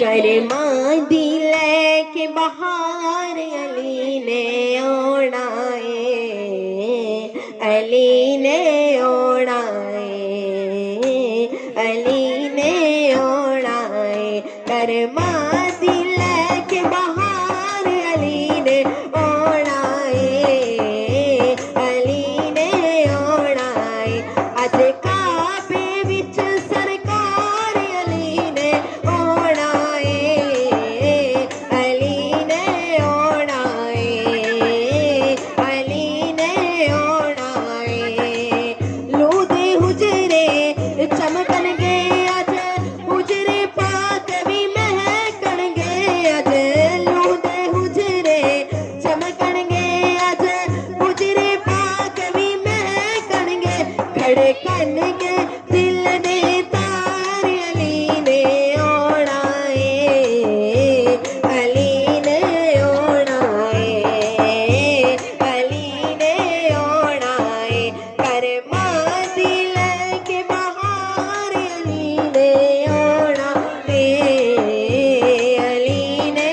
शर्मा दिल के बहार अली ने ओढ़ाए, अली ने ओढ़ाए, अली ने ओढ़ाए। शर्मा दिल के बहार अली ने ओढ़ाए, अली ने ओढ़ाए। अज काबे विच सरकार अली ने ओढ़ाए, अली ने ओढ़ाए, अली ने ओढ़ाए। लूदे हुजरे चमकणगे अज, हुजरे पाक भी महकणगे अज। लूदे हुजरे चमकणगे अज, हुजरे पाक भी महकणगे। धड़कणगे दिल ने तार अली ने ओढ़ाए, अली ने ओढ़ाए, अली ने ओढ़ाए। शर्मा दिल के बहार अली ने ओढ़ाए, अली ने,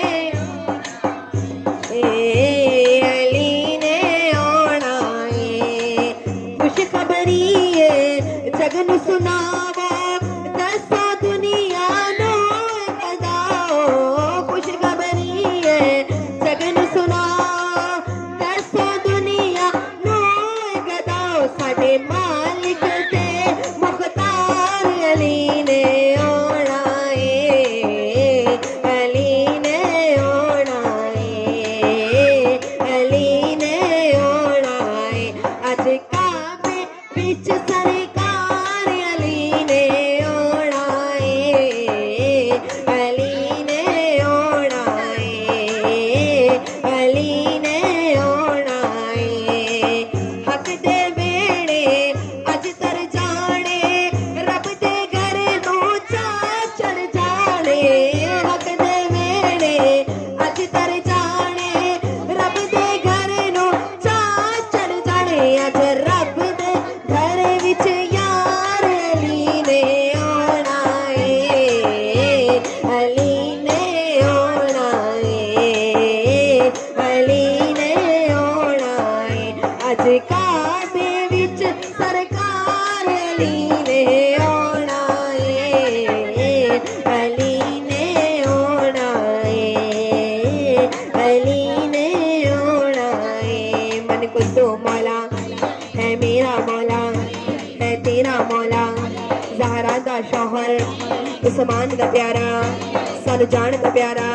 अली ने ओढ़ाए। खुशखबरी जगन सुनावो, दसा दुनिया नो कदाओ। खुशखबरी जगन सुनाओ, दसा दुनिया नो कदाओ। साडे मालिक ते मुख्तार अली ने ओढ़ाए, अली ने ओढ़ाए, अली ने ओढ़ाए। अज काबे विच सरकार अली ने ओढ़ाए, अली ने ओढ़ाए, अली ने ओढ़ाए। हक दे वेड़े अज तर जाने, रब दे घर नू चा चढ़ जाने। हक दे वेड़े अज तर जाने, रब दे घर नू चा चढ़ जाने। अज रब दे घर विच यार अली ने ओढ़ाए, अली ने ओढ़ाए, अली ने ओढ़ाए। अज काबे विच सरकार अली ने ओढ़ाए, अली ने ओढ़ाए, अली ने ओढ़ाए। मन को तो मौला है मेरा मौला, है तेरा मौला। ज़हरा दा शौहर उस्मान दा प्यारा, सन जान दा प्यारा।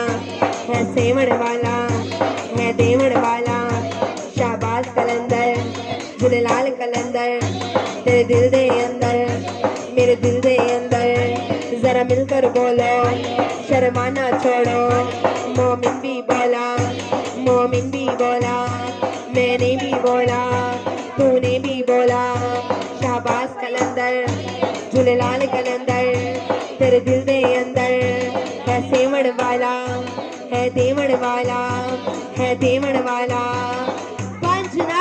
है सेवण वाला, है देवण वाला। शाहबाज कलंदर, झूलेलाल कलंदर। तेरे दिल दे अंदर, मेरे दिल दे अंदर। जरा मिलकर बोलो, शर्माना छोड़ो। मोमिन भी बोला, मोमिन भी बोला, मैंने भी बोला, तूने भी बोला। शाहबाज कलंदर, झूलेलाल कलंदर। तेरे दिल दे अंदर है सेवण वाला, है देवण वाला, है देवण वाला। पंजना